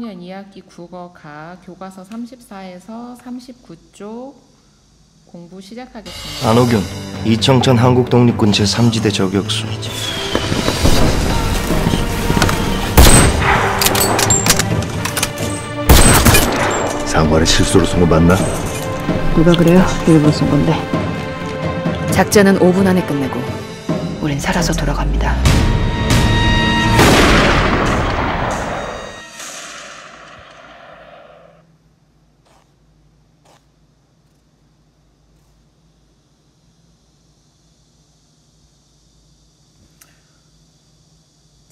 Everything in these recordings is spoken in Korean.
학년 2학기 국어가 교과서 34에서 39쪽 공부 시작하겠습니다. 안호균, 이청천 한국독립군 제3지대 저격수. 상관의 실수로 쏜 거 맞나? 누가 그래요? 일부러 쏜 건데. 작전은 5분 안에 끝내고 우린 살아서 돌아갑니다.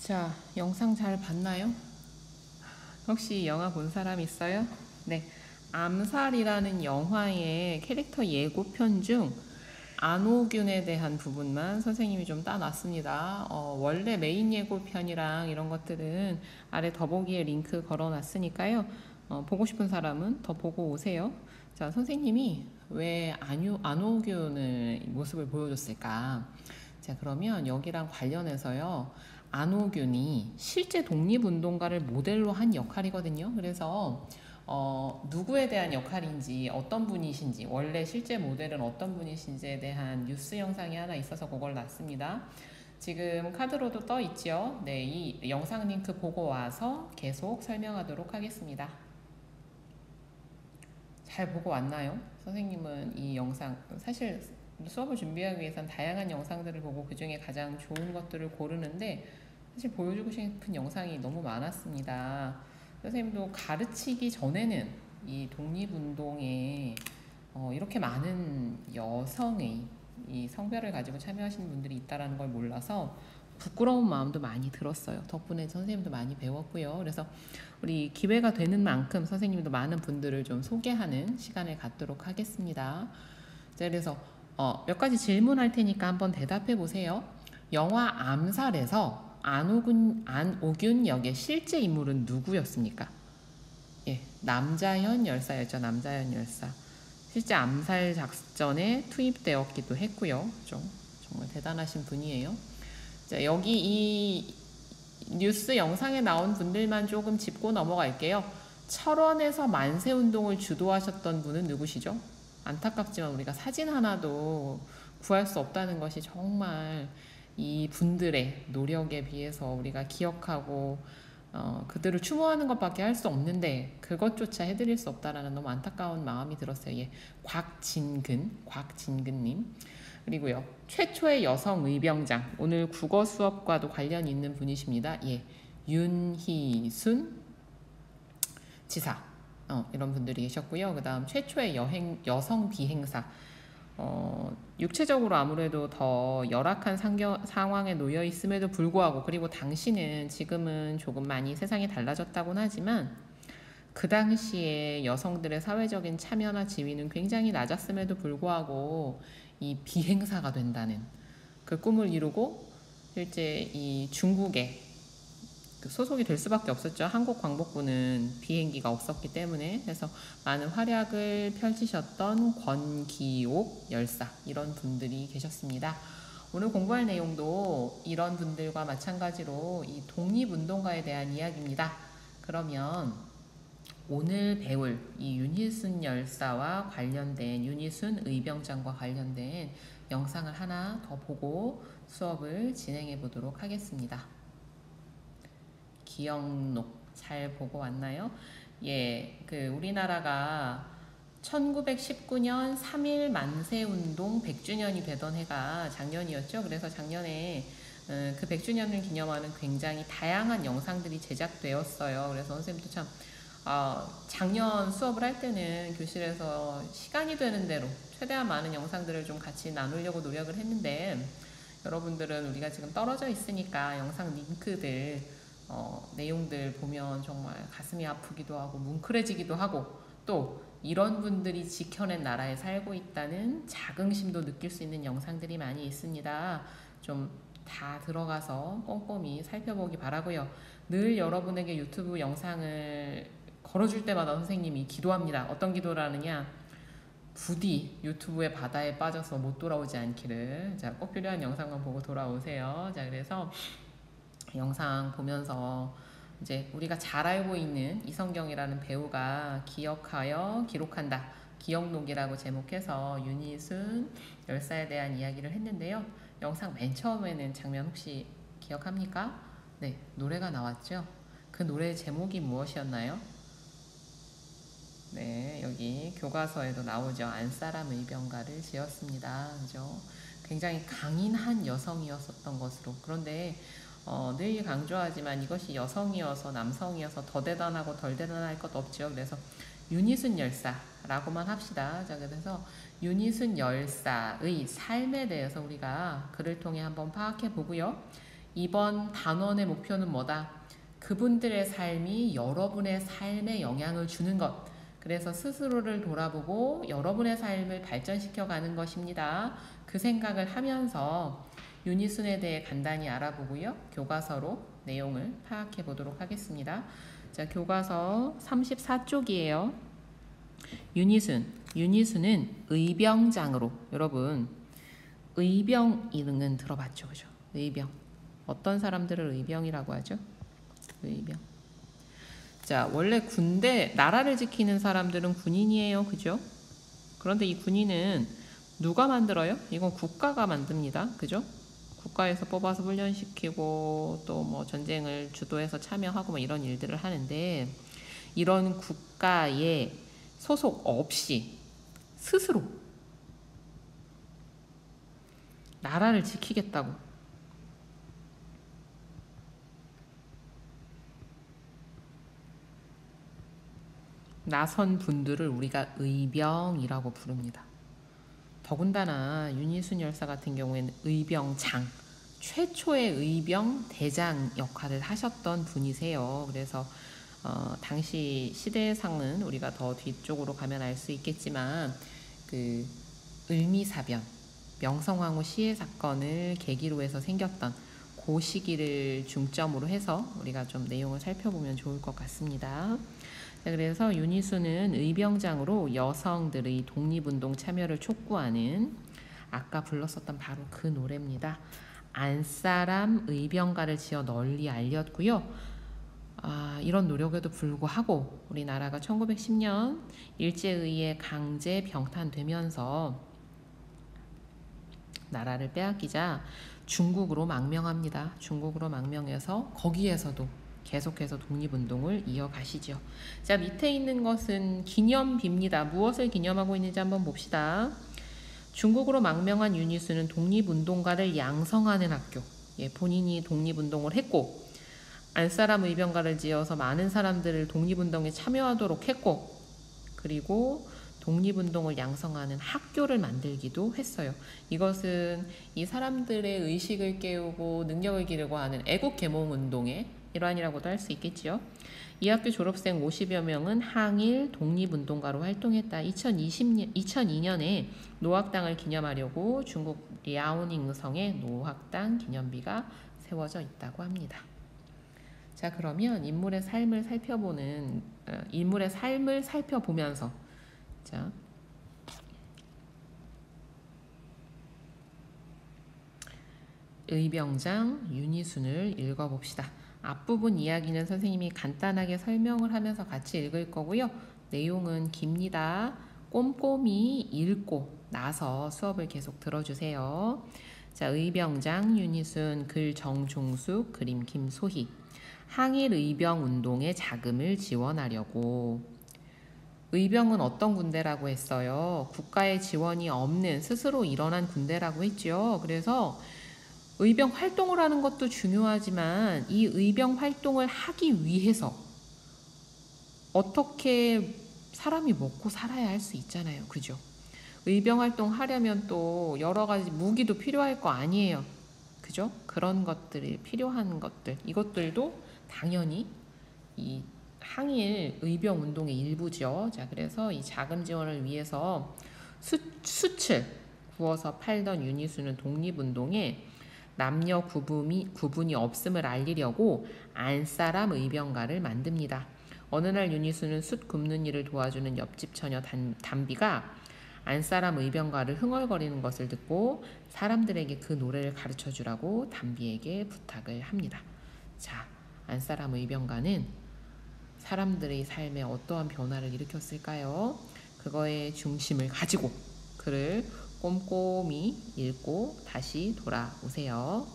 자, 영상 잘 봤나요? 혹시 영화 본 사람 있어요? 네, 암살이라는 영화의 캐릭터 예고편 중 안호균에 대한 부분만 선생님이 좀 따놨습니다. 원래 메인 예고편이랑 이런 것들은 아래 더보기에 링크 걸어놨으니까요. 보고 싶은 사람은 더 보고 오세요. 자, 선생님이 왜 안호균의 모습을 보여줬을까? 자, 그러면 여기랑 관련해서요. 안호균이 실제 독립운동가를 모델로 한 역할이거든요. 그래서 누구에 대한 역할인지, 어떤 분이신지, 원래 실제 모델은 어떤 분이신지에 대한 뉴스 영상이 하나 있어서 그걸 놨습니다. 지금 카드로도 떠 있죠. 네, 이 영상 링크 보고 와서 계속 설명하도록 하겠습니다. 잘 보고 왔나요? 선생님은 이 영상, 사실 수업을 준비하기 위해서는 다양한 영상들을 보고 그 중에 가장 좋은 것들을 고르는데 사실 보여주고 싶은 영상이 너무 많았습니다. 선생님도 가르치기 전에는 이 독립운동에 이렇게 많은 여성의 이 성별을 가지고 참여하시는 분들이 있다는 걸 몰라서 부끄러운 마음도 많이 들었어요. 덕분에 선생님도 많이 배웠고요. 그래서 우리 기회가 되는 만큼 선생님도 많은 분들을 좀 소개하는 시간을 갖도록 하겠습니다. 자, 그래서 몇 가지 질문할 테니까 한번 대답해 보세요. 영화 암살에서 안호균 역의 실제 인물은 누구였습니까? 예, 남자현 열사였죠. 남자현 열사. 실제 암살 작전에 투입되었기도 했고요. 정말 대단하신 분이에요. 자, 여기 이 뉴스 영상에 나온 분들만 조금 짚고 넘어갈게요. 철원에서 만세운동을 주도하셨던 분은 누구시죠? 안타깝지만 우리가 사진 하나도 구할 수 없다는 것이 정말 이 분들의 노력에 비해서 우리가 기억하고 그들을 추모하는 것밖에 할 수 없는데 그것조차 해드릴 수 없다라는 너무 안타까운 마음이 들었어요. 예, 곽진근님. 그리고요, 최초의 여성 의병장, 오늘 국어 수업과도 관련 있는 분이십니다. 예, 윤희순 지사. 이런 분들이 계셨고요. 그 다음 최초의 여성 비행사. 육체적으로 아무래도 더 열악한 상황에 놓여 있음에도 불구하고, 그리고 당시는 지금은 조금 많이 세상이 달라졌다고는 하지만 그 당시에 여성들의 사회적인 참여나 지위는 굉장히 낮았음에도 불구하고 이 비행사가 된다는 그 꿈을 이루고 실제 이 중국에 소속이 될 수밖에 없었죠. 한국광복부는 비행기가 없었기 때문에. 그래서 많은 활약을 펼치셨던 권기옥 열사, 이런 분들이 계셨습니다. 오늘 공부할 내용도 이런 분들과 마찬가지로 이 독립운동가에 대한 이야기입니다. 그러면 오늘 배울 이 윤희순 열사와 관련된, 윤희순 의병장과 관련된 영상을 하나 더 보고 수업을 진행해 보도록 하겠습니다. 기영록 잘 보고 왔나요? 예, 우리나라가 1919년 3.1 만세운동 100주년이 되던 해가 작년이었죠. 그래서 작년에 그 100주년을 기념하는 굉장히 다양한 영상들이 제작되었어요. 그래서 선생님도 참 작년 수업을 할 때는 교실에서 시간이 되는 대로 최대한 많은 영상들을 좀 같이 나누려고 노력을 했는데, 여러분들은 우리가 지금 떨어져 있으니까 영상 링크들 내용들 보면 정말 가슴이 아프기도 하고 뭉클해지기도 하고, 또 이런 분들이 지켜낸 나라에 살고 있다는 자긍심도 느낄 수 있는 영상들이 많이 있습니다. 좀 다 들어가서 꼼꼼히 살펴보기 바라고요. 늘 여러분에게 유튜브 영상을 걸어줄 때마다 선생님이 기도합니다. 어떤 기도를 하느냐? 부디 유튜브의 바다에 빠져서 못 돌아오지 않기를. 자, 꼭 필요한 영상만 보고 돌아오세요. 자, 그래서 영상 보면서 이제 우리가 잘 알고 있는 이성경이라는 배우가 기억하여 기록한다. 기억록이라고 제목해서 윤희순 열사에 대한 이야기를 했는데요. 영상 맨 처음에는 장면 혹시 기억합니까? 네, 노래가 나왔죠. 그 노래의 제목이 무엇이었나요? 네, 여기 교과서에도 나오죠. 안사람 의병가를 지었습니다. 그죠? 굉장히 강인한 여성이었었던 것으로. 그런데 늘 강조하지만 이것이 여성이어서 남성이어서 더 대단하고 덜 대단할 것 없죠. 그래서 윤희순 열사라고만 합시다. 자, 그래서 윤희순 열사의 삶에 대해서 우리가 글을 통해 한번 파악해 보고요. 이번 단원의 목표는 뭐다? 그분들의 삶이 여러분의 삶에 영향을 주는 것. 그래서 스스로를 돌아보고 여러분의 삶을 발전시켜 가는 것입니다. 그 생각을 하면서 윤희순에 대해 간단히 알아보고요. 교과서로 내용을 파악해 보도록 하겠습니다. 자, 교과서 34쪽이에요. 윤희순은 의병장으로, 여러분 의병이는 들어봤죠, 그죠? 의병. 어떤 사람들을 의병이라고 하죠? 의병. 자, 원래 군대, 나라를 지키는 사람들은 군인이에요, 그죠? 그런데 이 군인은 누가 만들어요? 이건 국가가 만듭니다, 그죠? 국가에서 뽑아서 훈련시키고 또 뭐 전쟁을 주도해서 참여하고 뭐 이런 일들을 하는데, 이런 국가에 소속 없이 스스로 나라를 지키겠다고 나선 분들을 우리가 의병이라고 부릅니다. 더군다나 윤희순 열사 같은 경우에는 의병장, 최초의 의병 대장 역할을 하셨던 분이세요. 그래서 당시 시대상은 우리가 더 뒤쪽으로 가면 알 수 있겠지만 그 을미사변, 명성황후 시해 사건을 계기로 해서 생겼던 그 시기를 중점으로 해서 우리가 좀 내용을 살펴보면 좋을 것 같습니다. 자, 그래서 윤희순은 의병장으로 여성들의 독립운동 참여를 촉구하는, 아까 불렀었던 바로 그 노래입니다. 안사람 의병가를 지어 널리 알렸고요. 이런 노력에도 불구하고 우리나라가 1910년 일제에 의해 강제 병탄되면서 나라를 빼앗기자 중국으로 망명합니다. 중국으로 망명해서 거기에서도 계속해서 독립운동을 이어가시죠. 자, 밑에 있는 것은 기념비입니다. 무엇을 기념하고 있는지 한번 봅시다. 중국으로 망명한 윤희순은 독립운동가를 양성하는 학교, 본인이 독립운동을 했고 안사람 의병가를 지어서 많은 사람들을 독립운동에 참여하도록 했고, 그리고 독립운동을 양성하는 학교를 만들기도 했어요. 이것은 이 사람들의 의식을 깨우고 능력을 기르고 하는 애국계몽운동의 일환이라고도 할 수 있겠지요. 이 학교 졸업생 50여 명은 항일 독립운동가로 활동했다. 2002년에 노학당을 기념하려고 중국 랴오닝성에 노학당 기념비가 세워져 있다고 합니다. 자, 그러면 인물의 삶을 살펴보면서, 자, 의병장 윤희순을 읽어봅시다. 앞부분 이야기는 선생님이 간단하게 설명을 하면서 같이 읽을 거고요. 내용은 깁니다. 꼼꼼히 읽고 나서 수업을 계속 들어주세요. 자, 의병장 윤희순, 글 정종숙, 그림 김소희. 항일 의병 운동에 자금을 지원하려고. 의병은 어떤 군대라고 했어요? 국가의 지원이 없는 스스로 일어난 군대라고 했죠. 그래서 의병 활동을 하는 것도 중요하지만 이 의병 활동을 하기 위해서 어떻게 사람이 먹고 살아야 할 수 있잖아요. 그죠? 의병 활동 하려면 또 여러 가지 무기도 필요할 거 아니에요. 그죠? 그런 것들이 필요한 것들, 이것들도 당연히 이 항일 의병 운동의 일부죠. 자, 그래서 이 자금 지원을 위해서 수출 구워서 팔던 윤희순은 독립운동에 남녀 구분이 없음을 알리려고 안사람 의병가를 만듭니다. 어느 날 윤희순은 숯 굽는 일을 도와주는 옆집 처녀 담비가 안사람 의병가를 흥얼거리는 것을 듣고 사람들에게 그 노래를 가르쳐주라고 담비에게 부탁을 합니다. 자, 안사람 의병가는 사람들의 삶에 어떠한 변화를 일으켰을까요? 그거의 중심을 가지고 글을 꼼꼼히 읽고 다시 돌아오세요.